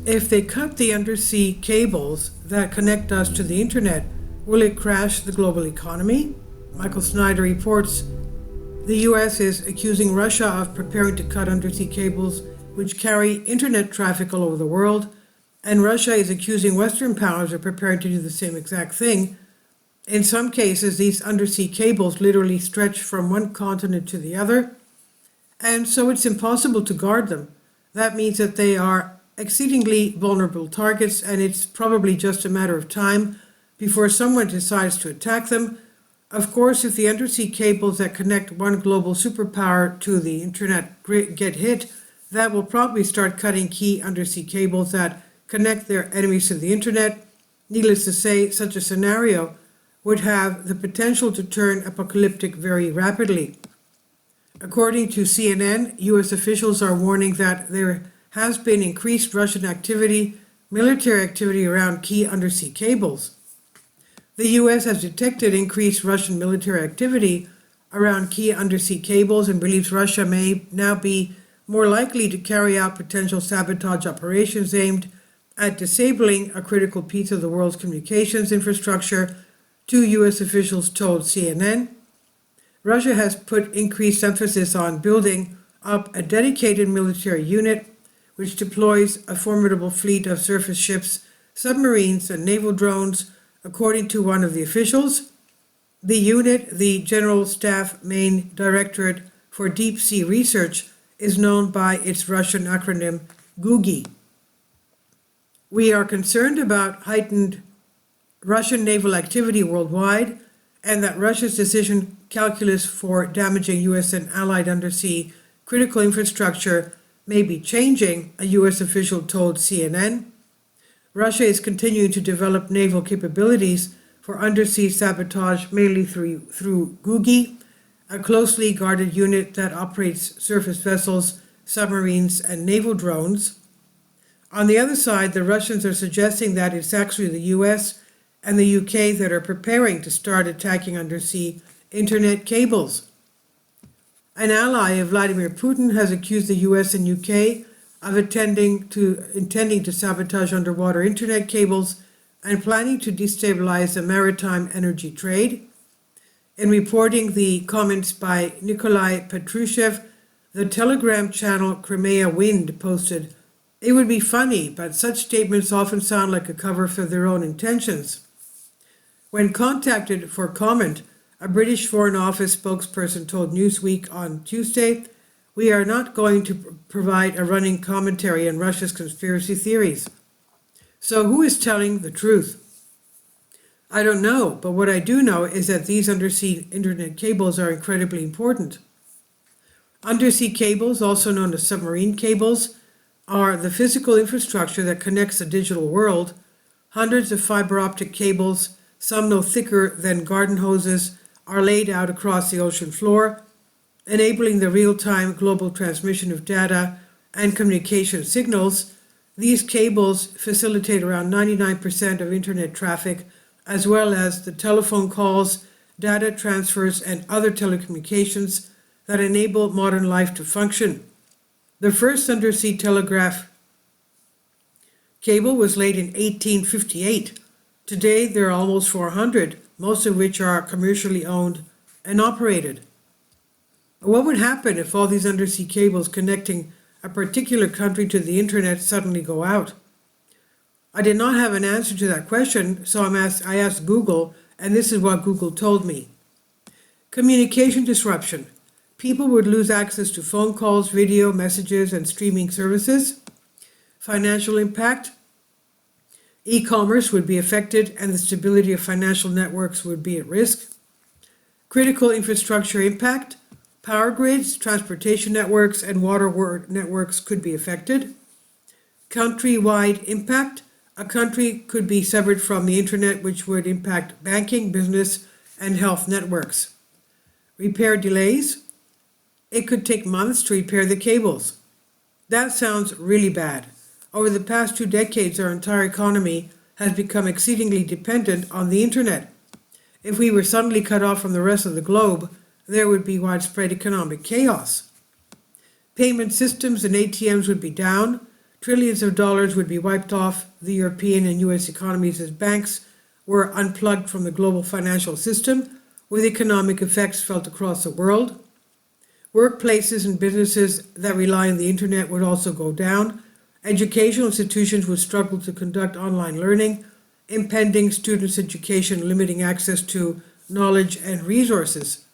If they cut the undersea cables that connect us to the internet, will it crash the global economy? Michael Snyder reports the US is accusing Russia of preparing to cut undersea cables which carry internet traffic all over the world, and Russia is accusing Western powers of preparing to do the same exact thing. In some cases, these undersea cables literally stretch from one continent to the other, and so it's impossible to guard them. That means that they are exceedingly vulnerable targets, and it's probably just a matter of time before someone decides to attack them. Of course, if the undersea cables that connect one global superpower to the internet get hit, that will probably start cutting key undersea cables that connect their enemies to the internet. Needless to say, such a scenario would have the potential to turn apocalyptic very rapidly. According to CNN, US officials are warning that there has been increased Russian activity, military activity around key undersea cables. The US has detected increased Russian military activity around key undersea cables and believes Russia may now be more likely to carry out potential sabotage operations aimed at disabling a critical piece of the world's communications infrastructure, two US officials told CNN. Russia has put increased emphasis on building up a dedicated military unit which deploys a formidable fleet of surface ships, submarines, and naval drones, according to one of the officials. The unit, the General Staff Main Directorate for Deep Sea Research, is known by its Russian acronym GUGI. We are concerned about heightened Russian naval activity worldwide, and that Russia's decision calculus for damaging US and allied undersea critical infrastructure may be changing, a US official told CNN. Russia is continuing to develop naval capabilities for undersea sabotage, mainly through GUGI, a closely guarded unit that operates surface vessels, submarines, and naval drones. On the other side, the Russians are suggesting that it's actually the US and the UK that are preparing to start attacking undersea internet cables. An ally of Vladimir Putin has accused the US and UK of intending to sabotage underwater internet cables and planning to destabilize the maritime energy trade. In reporting the comments by Nikolai Patrushev, the Telegram channel Crimea Wind posted, "It would be funny, but such statements often sound like a cover for their own intentions." When contacted for comment, a British Foreign Office spokesperson told Newsweek on Tuesday, "We are not going to provide a running commentary on Russia's conspiracy theories." So who is telling the truth? I don't know, but what I do know is that these undersea internet cables are incredibly important. Undersea cables, also known as submarine cables, are the physical infrastructure that connects the digital world. Hundreds of fiber optic cables, some no thicker than garden hoses, are laid out across the ocean floor, enabling the real-time global transmission of data and communication signals. These cables facilitate around 99% of internet traffic, as well as the telephone calls, data transfers, and other telecommunications that enable modern life to function. The first undersea telegraph cable was laid in 1858. Today, there are almost 400, most of which are commercially owned and operated. What would happen if all these undersea cables connecting a particular country to the internet suddenly go out? I did not have an answer to that question, so I asked Google, and this is what Google told me. Communication disruption. People would lose access to phone calls, video, messages, and streaming services. Financial impact. E-commerce would be affected and the stability of financial networks would be at risk. Critical infrastructure impact. Power grids, transportation networks, and water networks could be affected. Country-wide impact. A country could be severed from the internet, which would impact banking, business, and health networks. Repair delays. It could take months to repair the cables. That sounds really bad. Over the past 2 decades, our entire economy has become exceedingly dependent on the internet. If we were suddenly cut off from the rest of the globe, there would be widespread economic chaos. Payment systems and ATMs would be down. Trillions of dollars would be wiped off the European and US economies as banks were unplugged from the global financial system, with economic effects felt across the world. Workplaces and businesses that rely on the internet would also go down. Educational institutions would struggle to conduct online learning, impending students' education limiting access to knowledge and resources.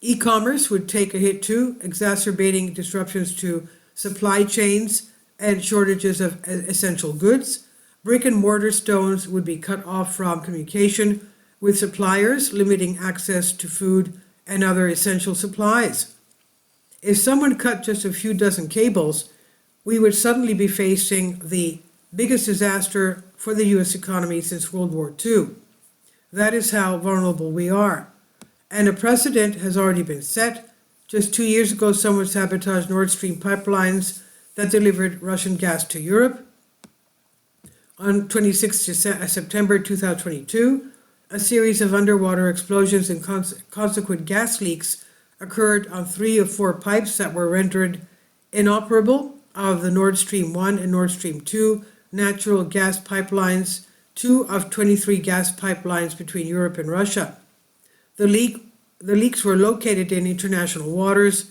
E-commerce would take a hit too, exacerbating disruptions to supply chains and shortages of essential goods. Brick and mortar stores would be cut off from communication with suppliers, limiting access to food and other essential supplies. If someone cut just a few dozen cables, we would suddenly be facing the biggest disaster for the US economy since World War II. That is how vulnerable we are. And a precedent has already been set. Just 2 years ago, someone sabotaged Nord Stream pipelines that delivered Russian gas to Europe. On 26 September 2022, a series of underwater explosions and consequent gas leaks occurred on 3 of 4 pipes that were rendered inoperable of the Nord Stream 1 and Nord Stream 2 natural gas pipelines, 2 of 23 gas pipelines between Europe and Russia. The leaks were located in international waters,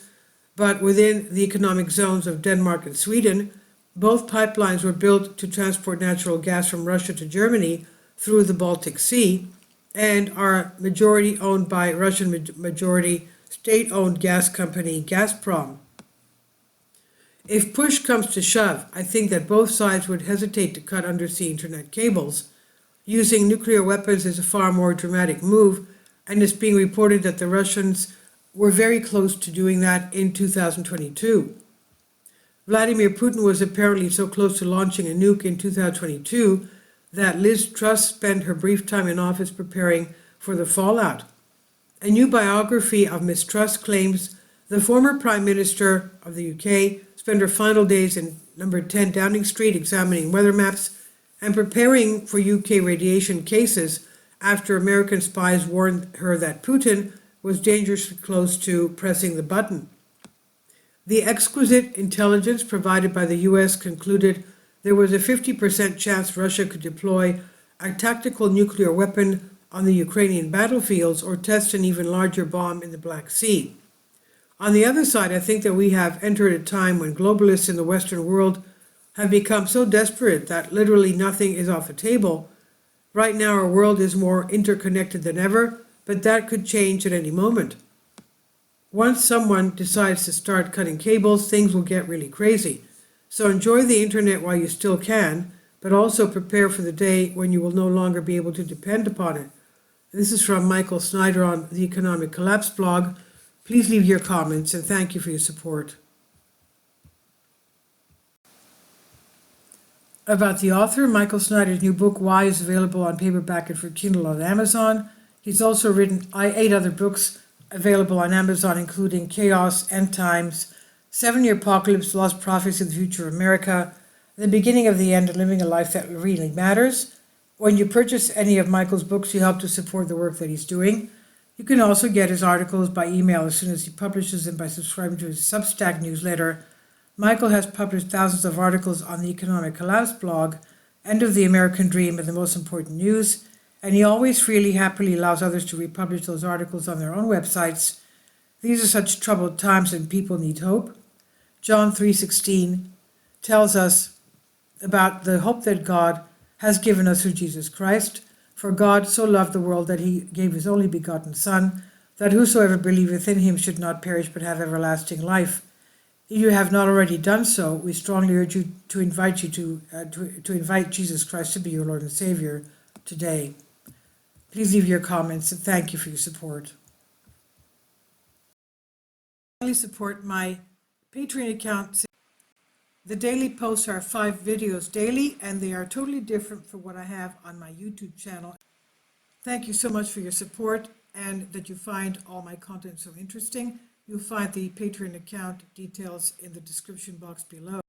but within the economic zones of Denmark and Sweden. Both pipelines were built to transport natural gas from Russia to Germany through the Baltic Sea and are majority owned by Russian majority state-owned gas company Gazprom. If push comes to shove, I think that both sides would hesitate to cut undersea internet cables. Using nuclear weapons is a far more dramatic move, and it's being reported that the Russians were very close to doing that in 2022. Vladimir Putin was apparently so close to launching a nuke in 2022 that Liz Truss spent her brief time in office preparing for the fallout. A new biography of Ms. Truss claims the former Prime Minister of the UK spent her final days in number 10 Downing Street examining weather maps and preparing for UK radiation cases after American spies warned her that Putin was dangerously close to pressing the button. The exquisite intelligence provided by the US concluded there was a 50% chance Russia could deploy a tactical nuclear weapon on the Ukrainian battlefields or test an even larger bomb in the Black Sea. On the other side, I think that we have entered a time when globalists in the Western world have become so desperate that literally nothing is off the table. Right now, our world is more interconnected than ever, but that could change at any moment. Once someone decides to start cutting cables, things will get really crazy. So enjoy the internet while you still can, but also prepare for the day when you will no longer be able to depend upon it. This is from Michael Snyder on the Economic Collapse blog. Please leave your comments and thank you for your support. About the author, Michael Snyder's new book, Why, is available on paperback and for Kindle on Amazon. He's also written 8 other books available on Amazon, including Chaos, End Times, 7-Year Apocalypse, Lost Prophets of the Future of America, The Beginning of the End, and Living a Life That Really Matters. When you purchase any of Michael's books, you help to support the work that he's doing. You can also get his articles by email as soon as he publishes them by subscribing to his Substack newsletter. Michael has published thousands of articles on the Economic Collapse blog, End of the American Dream, and the Most Important News, and he always freely, happily allows others to republish those articles on their own websites. These are such troubled times and people need hope. John 3:16 tells us about the hope that God has given us through Jesus Christ. For God so loved the world that he gave his only begotten Son, that whosoever believeth in him should not perish but have everlasting life. If you have not already done so, we strongly urge you to invite Jesus Christ to be your Lord and Savior today. Please leave your comments and thank you for your support. Please support my Patreon account. The daily posts are 5 videos daily, and they are totally different from what I have on my YouTube channel. Thank you so much for your support and that you find all my content so interesting. You'll find the Patreon account details in the description box below.